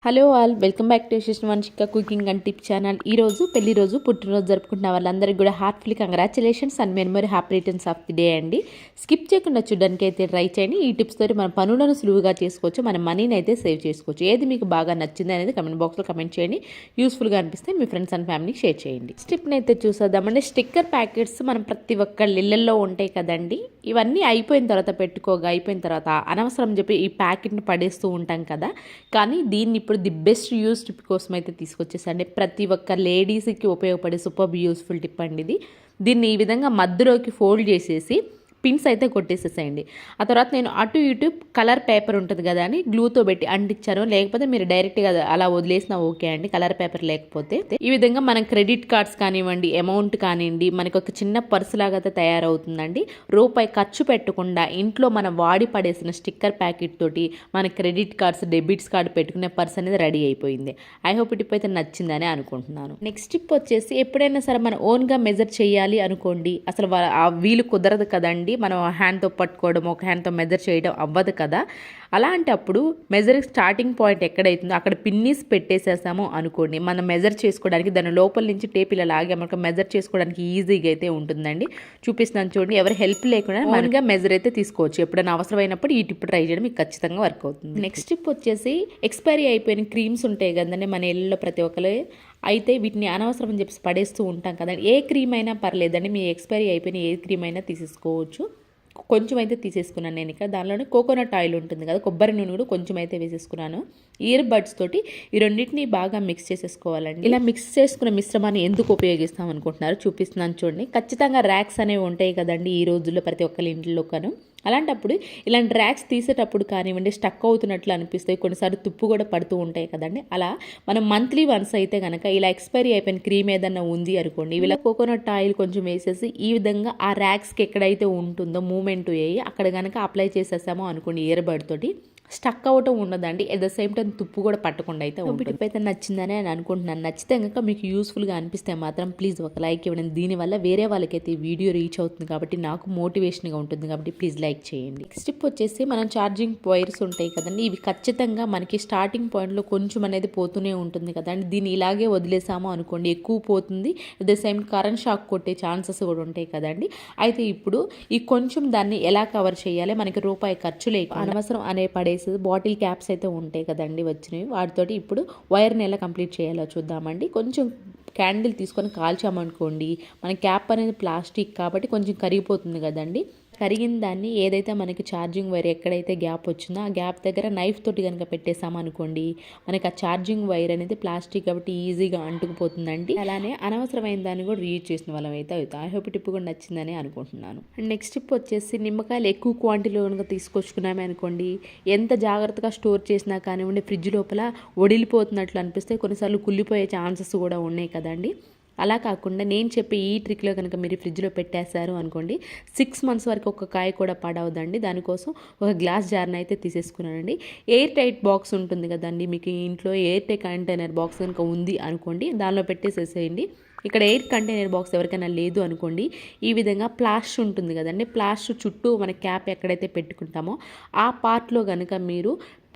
Hello all welcome back to Vamshika cooking and tip channel. ఈరోజు పెళ్లి రోజు పుట్టినరోజు జరుపుకుంటున్న వాళ్ళందరికీ కూడా heartfully congratulations and memory happy returns of the day అండి. స్కిప్ చేయకుండా చూడడానికి అయితే ట్రై చేయండి. ఈ టిప్స్ తోటి మన పనులను సులువుగా చేసుకోవచ్చు, మన మనీని అయితే సేవ్ చేసుకోవచ్చు. ఏది మీకు బాగా నచ్చింది అనేది కమెంట్ బాక్స్లో కమెంట్ చేయండి. యూస్ఫుల్గా అనిపిస్తే మీ ఫ్రెండ్స్ అండ్ ఫ్యామిలీకి షేర్ చేయండి. స్టిప్ని అయితే చూసేద్దామండి. స్టిక్కర్ ప్యాకెట్స్ మనం ప్రతి ఒక్క ఇళ్లలో ఉంటాయి కదండి. ఇవన్నీ అయిపోయిన తర్వాత అయిపోయిన తర్వాత అనవసరం చెప్పి ఈ ప్యాకెట్ని పడేస్తూ ఉంటాం కదా. కానీ దీన్ని ఇప్పుడు ది బెస్ట్ యూస్ టిప్ కోసం అయితే తీసుకొచ్చేసండి. ప్రతి ఒక్క లేడీస్కి ఉపయోగపడే సూపర్ యూస్ఫుల్ టిప్ అండి ఇది. దీన్ని ఈ విధంగా మధ్యలోకి ఫోల్డ్ చేసేసి పిన్స్ అయితే కొట్టేసేసేయండి. ఆ తర్వాత నేను అటు ఇటు కలర్ పేపర్ ఉంటుంది కదా అని గ్లూతో పెట్టి అంటించాను. లేకపోతే మీరు డైరెక్ట్గా అలా వదిలేసినా ఓకే అండి, కలర్ పేపర్ లేకపోతే. ఈ విధంగా మనం క్రెడిట్ కార్డ్స్ కానివ్వండి, అమౌంట్ కానివ్వండి, మనకు ఒక చిన్న పర్స్ లాగా రూపాయి ఖర్చు పెట్టకుండా ఇంట్లో మనం వాడి పడేసిన స్టిక్కర్ ప్యాకెట్ తోటి మన క్రెడిట్ కార్డ్స్, డెబిట్స్ కార్డు పెట్టుకునే పర్స్ అనేది రెడీ అయిపోయింది. ఐ హోప్ టిప్ అయితే నచ్చిందని అనుకుంటున్నాను. నెక్స్ట్ టిప్ వచ్చేసి ఎప్పుడైనా సరే మనం ఓన్గా మెజర్ చేయాలి అనుకోండి, అసలు ఆ వీలు కుదరదు కదండి. మనం హ్యాండ్తో పట్టుకోవడం, ఒక హ్యాండ్తో మెజర్ చేయడం అవ్వదు కదా. అలాంటప్పుడు మెజర్ స్టార్టింగ్ పాయింట్ ఎక్కడైతుందో అక్కడ పిన్నీస్ పెట్టేసేసాము అనుకోండి, మనం మెజర్ చేసుకోవడానికి దాని లోపల నుంచి టేప్ ఇలా లాగే మనకు మెజర్ చేసుకోవడానికి ఈజీగా అయితే ఉంటుందండి. చూపిస్తున్నాను చూడండి. ఎవరు హెల్ప్ లేకుండా మనగా మెజర్ అయితే తీసుకోవచ్చు. ఎప్పుడైనా అవసరమైనప్పుడు ఈ టిప్ ట్రై చేయడం మీకు ఖచ్చితంగా వర్క్ అవుతుంది. నెక్స్ట్ టిప్ వచ్చేసి ఎక్స్పైరీ అయిపోయిన క్రీమ్స్ ఉంటాయి కదండి మన ఇళ్ళలో ప్రతి ఒక్కరు. అయితే వీటిని అనవసరం అని చెప్పి పడేస్తూ ఉంటాం కదండి. ఏ క్రీమ్ అయినా పర్లేదండి, మీ ఎక్స్పైరీ అయిపోయిన ఏ క్రీమ్ అయినా తీసేసుకోవచ్చు. కొంచెం అయితే తీసేసుకున్నాను నేను ఇక్కడ. దానిలోనే కోకోనట్ ఆయిల్ ఉంటుంది కదా, కొబ్బరి నూనె కూడా కొంచెం అయితే వేసేసుకున్నాను. ఇయర్ బడ్స్ తోటి ఈ రెండింటిని బాగా మిక్స్ చేసేసుకోవాలండి. ఇలా మిక్స్ చేసుకున్న మిశ్రమాన్ని ఎందుకు ఉపయోగిస్తాం అనుకుంటున్నారు, చూపిస్తున్నాను చూడండి. ఖచ్చితంగా ర్యాక్స్ అనేవి ఉంటాయి కదండి ఈ రోజుల్లో ప్రతి ఒక్కరి ఇంట్లోకను. అలాంటప్పుడు ఇలాంటి ర్యాక్స్ తీసేటప్పుడు కానివ్వండి స్టక్ అవుతున్నట్లు అనిపిస్తాయి, కొన్నిసార్లు తుప్పు కూడా పడుతూ ఉంటాయి కదండి. అలా మనం మంత్లీ వన్స్ అయితే కనుక ఇలా ఎక్స్పైరీ అయిపోయిన క్రీమ్ ఏదన్నా ఉంది అనుకోండి, ఇలా కోకోనట్ ఆయిల్ కొంచెం వేసేసి ఈ విధంగా ఆ ర్యాక్స్కి ఎక్కడైతే ఉంటుందో మూమెంట్ అయ్యి అక్కడ కనుక అప్లై చేసేసామో అనుకోండి, ఇయర్ బడ్ తోటి స్టక్ అవ్వటం ఉండదండి. ఎట్ ద సేమ్ టైం తుప్పు కూడా పట్టకుండా అయితే ఉంటుంది. టిప్ అయితే నచ్చిందని నేను అనుకుంటున్నాను. నచ్చితే కనుక మీకు యూస్ఫుల్గా అనిపిస్తే మాత్రం ప్లీజ్ ఒక లైక్ ఇవ్వండి. దీనివల్ల వేరే వాళ్ళకైతే ఈ వీడియో రీచ్ అవుతుంది కాబట్టి నాకు మోటివేషన్గా ఉంటుంది కాబట్టి ప్లీజ్ లైక్ చేయండి. నెక్స్ట్ టిప్ వచ్చేసి మనం ఛార్జింగ్ వైర్స్ ఉంటాయి కదండి, ఇవి ఖచ్చితంగా మనకి స్టార్టింగ్ పాయింట్లో కొంచెం అనేది పోతూనే ఉంటుంది కదండి. దీన్ని ఇలాగే వదిలేసాము అనుకోండి ఎక్కువ పోతుంది. At the same current shock కొట్టే ఛాన్సెస్ కూడా ఉంటాయి కదండి. అయితే ఇప్పుడు ఈ కొంచెం దాన్ని ఎలా కవర్ చేయాలి, మనకి రూపాయి ఖర్చు లేక అనవసరం అనే పడే బాటిల్ క్యాప్స్ అయితే ఉంటాయి కదండి వచ్చినవి, వాటితోటి ఇప్పుడు వైర్ని ఎలా కంప్లీట్ చేయాలో చూద్దామండి. కొంచెం క్యాండిల్ తీసుకొని కాల్చామనుకోండి, మన క్యాప్ అనేది ప్లాస్టిక్ కాబట్టి కొంచెం కరిగిపోతుంది కదండి. కరిగిన దాన్ని ఏదైతే మనకి ఛార్జింగ్ వైర్ ఎక్కడైతే గ్యాప్ వచ్చిందో ఆ గ్యాప్ దగ్గర నైఫ్ తోటి కనుక పెట్టేసామనుకోండి, మనకి ఆ ఛార్జింగ్ వైర్ అనేది ప్లాస్టిక్ కాబట్టి ఈజీగా అంటుకుపోతుందండి. అలానే అనవసరమైన దాన్ని కూడా రీయూజ్ చేసిన వాళ్ళం అయితే అవుతాం. ఐ హోప్ టిప్ కూడా నచ్చిందని అనుకుంటున్నాను. అండ్ నెక్స్ట్ టిప్ వచ్చేసి నిమ్మకాయలు ఎక్కువ క్వాంటిటీలో కనుక తీసుకొచ్చుకున్నామే అనుకోండి, ఎంత జాగ్రత్తగా స్టోర్ చేసినా కానివ్వండి ఫ్రిడ్జ్ లోపల ఒడిలిపోతున్నట్లు అనిపిస్తే కొన్నిసార్లు కుళ్ళిపోయే ఛాన్సెస్ కూడా ఉన్నాయి కదండి. అలా కాకుండా నేను చెప్పే ఈ ట్రిక్లో కనుక మీరు ఫ్రిడ్జ్లో పెట్టేశారు అనుకోండి, 6 months వరకు ఒక కాయ కూడా పాడవదండి. దానికోసం ఒక గ్లాస్ జార్ని అయితే తీసేసుకున్నానండి. ఎయిర్ టైట్ బాక్స్ ఉంటుంది కదండి, మీకు ఇంట్లో ఎయిర్ టైట్ కంటైనర్ బాక్స్ కనుక ఉంది అనుకోండి, దానిలో పెట్టేసేసేయండి. ఇక్కడ ఎయిర్ కంటైనర్ బాక్స్ ఎవరికైనా లేదు అనుకోండి, ఈ విధంగా ప్లాస్టర్ ఉంటుంది కదండి, ప్లాస్టర్ చుట్టూ మన క్యాప్ ఎక్కడైతే పెట్టుకుంటామో ఆ పార్ట్లో కనుక మీరు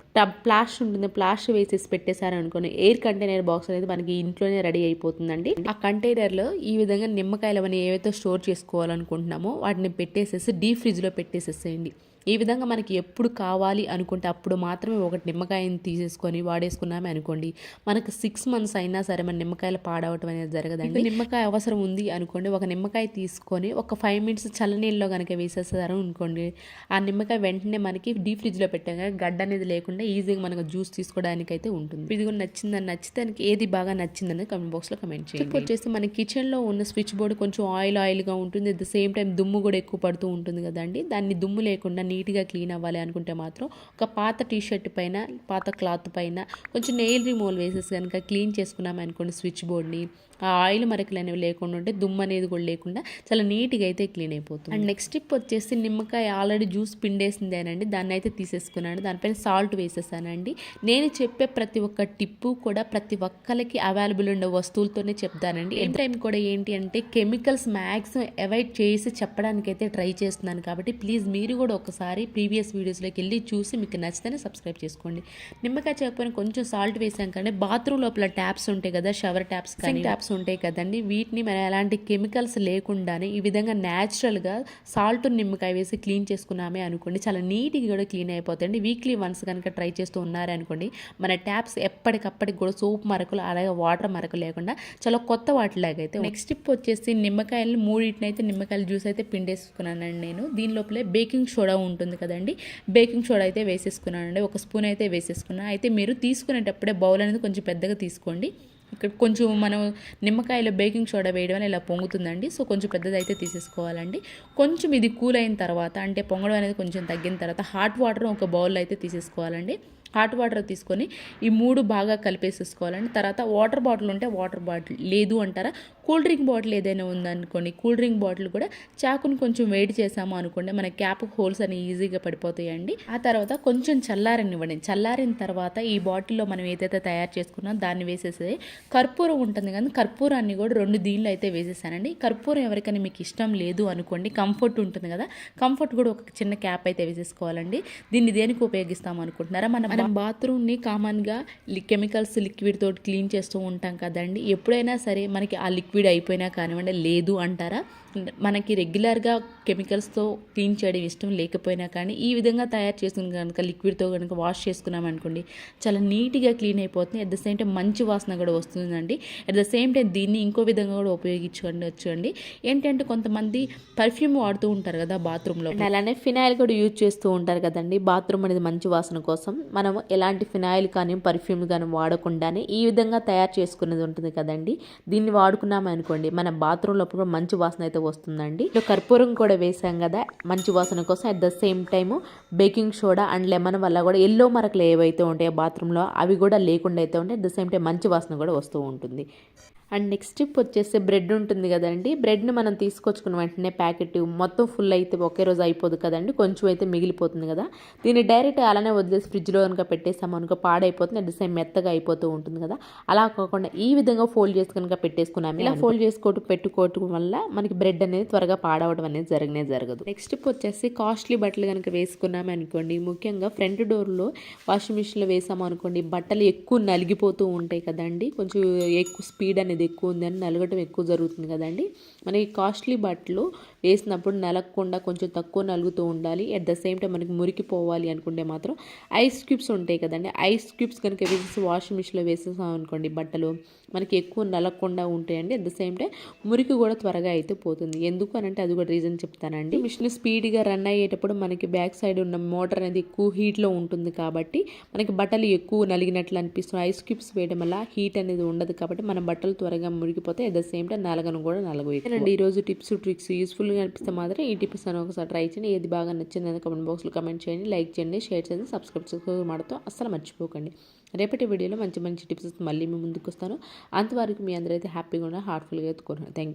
ప్లాస్టర్ ఉంటుంది, ప్లాస్టర్ వేసేసి పెట్టేశారు అనుకోండి, ఎయిర్ కంటైనర్ బాక్స్ అనేది మనకి ఇంట్లోనే రెడీ అయిపోతుందండి. ఆ కంటైనర్లో ఈ విధంగా నిమ్మకాయలు అవన్నీ ఏవైతే స్టోర్ చేసుకోవాలనుకుంటున్నామో వాటిని పెట్టేసేసి డీప్ ఫ్రిడ్జ్లో పెట్టేసేసేయండి. ఈ విధంగా మనకి ఎప్పుడు కావాలి అనుకుంటే అప్పుడు మాత్రమే ఒకటి నిమ్మకాయని తీసేసుకొని వాడేసుకున్నామే అనుకోండి, మనకు 6 months అయినా సరే మన నిమ్మకాయలు పాడవటం అనేది జరగదండి. నిమ్మకాయ అవసరం ఉంది అనుకోండి, ఒక నిమ్మకాయ తీసుకొని ఒక 5 minutes చల్లనీళ్ళలో కనుక వేసేసారు అనుకోండి, ఆ నిమ్మకాయ వెంటనే మనకి డీప్ ఫ్రిడ్జ్లో పెట్టాక గడ్డ అనేది లేకుండా ఈజీగా మనకు జ్యూస్ తీసుకోవడానికి అయితే ఉంటుంది. ఇది కూడా నచ్చిందని, నచ్చితే ఏది బాగా నచ్చిందని కమెంట్ బాక్స్లో కమెంట్ చేయండి. వచ్చేసి మన కిచెన్లో ఉన్న స్విచ్ బోర్డు కొంచెం ఆయిల్గా ఉంటుంది, అట్ ద సేమ్ టైం దుమ్ము కూడా ఎక్కువ పడుతూ ఉంటుంది కదండి. దాన్ని దుమ్ము లేకుండా నీట్గా క్లీన్ అవ్వాలి అనుకుంటే మాత్రం ఒక పాత టీషర్ట్ పైన, పాత క్లాత్ పైన కొంచెం నెయిల్ రిమూవల్ వేసేసి కనుక క్లీన్ చేసుకున్నాం అనుకోండి స్విచ్ బోర్డ్ని, ఆ ఆయిల్ మరకలు అనేవి లేకుండా ఉంటే దుమ్ము అనేది కూడా లేకుండా చాలా నీట్గా అయితే క్లీన్ అయిపోతుంది. అండ్ నెక్స్ట్ టిప్ వచ్చేసి నిమ్మకాయ ఆల్రెడీ జ్యూస్ పిండేసిందేనండి, దాన్ని అయితే తీసేసుకున్నాను. దానిపైన సాల్ట్ వేసేసానండి. నేను చెప్పే ప్రతి ఒక్క టిప్పు కూడా ప్రతి ఒక్కరికి అవైలబుల్ ఉండే వస్తువులతోనే చెప్తానండి. ఎన్ టైం కూడా ఏంటి అంటే కెమికల్స్ మ్యాక్సిమం అవాయిడ్ చేసి చెప్పడానికైతే ట్రై చేస్తున్నాను. కాబట్టి ప్లీజ్ మీరు కూడా ఒకసారి ప్రీవియస్ వీడియోస్లోకి వెళ్ళి చూసి మీకు నచ్చితేనే సబ్స్క్రైబ్ చేసుకోండి. నిమ్మకాయ చేయకపోయినా కొంచెం సాల్ట్ వేసాం కానీ బాత్రూమ్ లోపల ట్యాప్స్ ఉంటాయి కదా, షవర్ ట్యాప్స్ కానీ ట్యాప్స్ ఉంటాయి కదండి, వీటిని మనం ఎలాంటి కెమికల్స్ లేకుండానే ఈ విధంగా న్యాచురల్గా సాల్ట్ నిమ్మకాయ వేసి క్లీన్ చేసుకున్నామే అనుకోండి, చాలా నీట్గా కూడా క్లీన్ అయిపోతాయండి. వీక్లీ వన్స్ కనుక ట్రై చేస్తూ ఉన్నారనుకోండి, మన ట్యాప్స్ ఎప్పటికప్పటికి కూడా సోప్ మరకలు అలాగే వాటర్ మరకలు లేకుండా చాలా కొత్త వాటిలాగా అయితే. నెక్స్ట్ టిప్ వచ్చేసి నిమ్మకాయలు మూడింటిని అయితే నిమ్మకాయల జ్యూస్ అయితే పిండేసుకున్నానండి నేను. దీని లోపలే బేకింగ్ సోడా ఉంటుంది కదండి, బేకింగ్ సోడా అయితే వేసేసుకున్నానండి. ఒక స్పూన్ అయితే వేసేసుకున్నాను. అయితే మీరు తీసుకునేటప్పుడే బౌల్ అనేది కొంచెం పెద్దగా తీసుకోండి. ఇక్కడ కొంచెం మనం నిమ్మకాయలో బేకింగ్ సోడా వేయడం వల్ల ఇలా పొంగుతుందండి. సో కొంచెం పెద్దది అయితే తీసేసుకోవాలండి. కొంచెం ఇది కూల్ అయిన తర్వాత అంటే పొంగడం అనేది కొంచెం తగ్గిన తర్వాత హాట్ వాటర్ ఒక బౌల్లో అయితే తీసేసుకోవాలండి. హాట్ వాటర్ తీసుకొని ఈ మూడు బాగా కలిపేసేసుకోవాలండి. తర్వాత వాటర్ బాటిల్ ఉంటే వాటర్ బాటిల్, లేదు అంటారా కూల్ డ్రింక్ బాటిల్ ఏదైనా ఉందనుకోండి, కూల్ డ్రింక్ బాటిల్ కూడా చాకుని కొంచెం వేడి చేసాము అనుకోండి, మన క్యాప్ హోల్స్ అని ఈజీగా పడిపోతాయండి. ఆ తర్వాత కొంచెం చల్లారనివ్వండి. చల్లారిన తర్వాత ఈ బాటిల్లో మనం ఏదైతే తయారు చేసుకున్నామో దాన్ని వేసేసి కర్పూరం ఉంటుంది కానీ కర్పూరాన్ని కూడా 2 దీనిలో అయితే వేసేసానండి. కర్పూరం ఎవరికైనా మీకు ఇష్టం లేదు అనుకోండి, కంఫర్ట్ ఉంటుంది కదా, కంఫర్ట్ కూడా ఒక చిన్న క్యాప్ అయితే వేసేసుకోవాలండి. దీన్ని దేనికి ఉపయోగిస్తాం అనుకుంటున్నారా, మనం బాత్రూమ్ని కామన్గా కెమికల్స్ లిక్విడ్ తోటి క్లీన్ చేస్తూ ఉంటాం కదండి. ఎప్పుడైనా సరే మనకి ఆ లిక్విడ్ అయిపోయినా కానివ్వండి, లేదు అంటారా మనకి రెగ్యులర్గా కెమికల్స్తో క్లీన్ చేయడం ఇష్టం లేకపోయినా కానీ ఈ విధంగా తయారు చేసుకుని కనుక లిక్విడ్తో కనుక వాష్ చేసుకున్నాం అనుకోండి, చాలా నీట్గా క్లీన్ అయిపోతుంది. అట్ ద సేమ్ టైం మంచి వాసన కూడా వస్తుందండి. అట్ ద సేమ్ టైం దీన్ని ఇంకో విధంగా కూడా ఉపయోగించుకోవచ్చు అండి. ఏంటంటే కొంతమంది పర్ఫ్యూమ్ వాడుతూ ఉంటారు కదా బాత్రూంలో, అలానే ఫినాయిల్ కూడా యూజ్ చేస్తూ ఉంటారు కదండి. బాత్రూమ్ అనేది మంచి వాసన కోసం మనం ఎలాంటి ఫినాయిల్ కానీ పర్ఫ్యూమ్ కానీ వాడకుండానే ఈ విధంగా తయారు చేసుకునేది ఉంటుంది కదండి. దీన్ని వాడుకున్నాం అనుకోండి, మన బాత్రూమ్ లోపల కూడా మంచి వాసన అయితే వస్తుందండి. కర్పూరం కూడా వేసాం కదా మంచి వాసన కోసం. At the same time baking soda and lemon వల్ల కూడా ఎల్లో మరకలు ఏవైతే ఉంటాయో బాత్రూంలో అవి కూడా లేకుండా అయితే ఉంటాయి. అట్ ద సేమ్ టైం మంచి వాసన కూడా వస్తూ ఉంటుంది. అండ్ నెక్స్ట్ టిప్ వచ్చేసి బ్రెడ్ ఉంటుంది కదండి, బ్రెడ్ని మనం తీసుకొచ్చుకున్న వెంటనే ప్యాకెట్ మొత్తం ఫుల్ అయితే ఒకే రోజు అయిపోదు కదండి, కొంచెం అయితే మిగిలిపోతుంది కదా. దీన్ని డైరెక్ట్ అలానే వదిలేసి ఫ్రిడ్జ్లో కనుక పెట్టేసాము అనుకో పాడైపోతుంది. అట్ ద సేమ్ మెత్తగా అయిపోతూ ఉంటుంది కదా. అలా కాకుండా ఈ విధంగా ఫోల్డ్ చేసి కనుక పెట్టేసుకున్నాము, ఇలా ఫోల్డ్ పెట్టుకోవటం వల్ల మనకి బ్రెడ్ అనేది త్వరగా పాడవడం అనేది జరగదు. నెక్స్ట్ టిప్ వచ్చేసి కాస్ట్లీ బట్టలు కనుక వేసుకున్నాము అనుకోండి, ముఖ్యంగా ఫ్రంట్ డోర్లో వాషింగ్ మిషన్లో వేసాము అనుకోండి, బట్టలు ఎక్కువ నలిగిపోతూ ఉంటాయి కదండి. కొంచెం ఎక్కువ స్పీడ్ అనేది ఎక్కువ ఉందని నలగటం ఎక్కువ జరుగుతుంది కదండి. మనకి కాస్ట్లీ బట్టలు వేసినప్పుడు నలగకుండా కొంచెం తక్కువ నలుగుతూ ఉండాలి. అట్ ద సేమ్ టైం మనకి మురికిపోవాలి అనుకుంటే మాత్రం ఐస్ క్యూబ్స్ ఉంటాయి కదండి, ఐస్ క్యూబ్స్ కనుక వేసేసి వాషింగ్ మిషన్లో వేసేసాం అనుకోండి, బట్టలు మనకి ఎక్కువ నలగకుండా ఉంటాయండి. అట్ ద సేమ్ టైం మురికి కూడా త్వరగా అయితే పోతుంది. ఎందుకు అని అంటే అది కూడా రీజన్ చెప్తానండి. మిషన్ స్పీడ్గా రన్ అయ్యేటప్పుడు మనకి బ్యాక్ సైడ్ ఉన్న మోటార్ అనేది ఎక్కువ హీట్లో ఉంటుంది కాబట్టి మనకి బట్టలు ఎక్కువ నలిగినట్లు అనిపిస్తుంది. ఐస్ క్యూబ్స్ వేయడం వల్ల హీట్ అనేది ఉండదు కాబట్టి మన బట్టలు త్వరగా మురిగిపోతే అట్ ద సేమ్ టైం నలగను కూడా నలగవేయండి. ఈరోజు టిప్స్ ట్రిక్స్ యూస్ఫుల్గా అనిపిస్తే మాత్రం ఈ టిప్స్ అని ఒకసారి ట్రై చేయండి. ఏది బాగా నచ్చిందని కామెంట్ బాక్స్లో కామెంట్ చేయండి, లైక్ చేయండి, షేర్ చేయండి, సబ్స్క్రైబ్ మాడతాం అస్సలు మర్చిపోకండి. రేపటి వీడియోలో మంచి టిప్స్ మళ్ళీ మీ ముందుకు వస్తాను. అంతవరకు మీ అందరైతే హ్యాపీగా ఉన్న హార్ట్ఫుల్గా ఎత్తుకున్నాను. Thank you.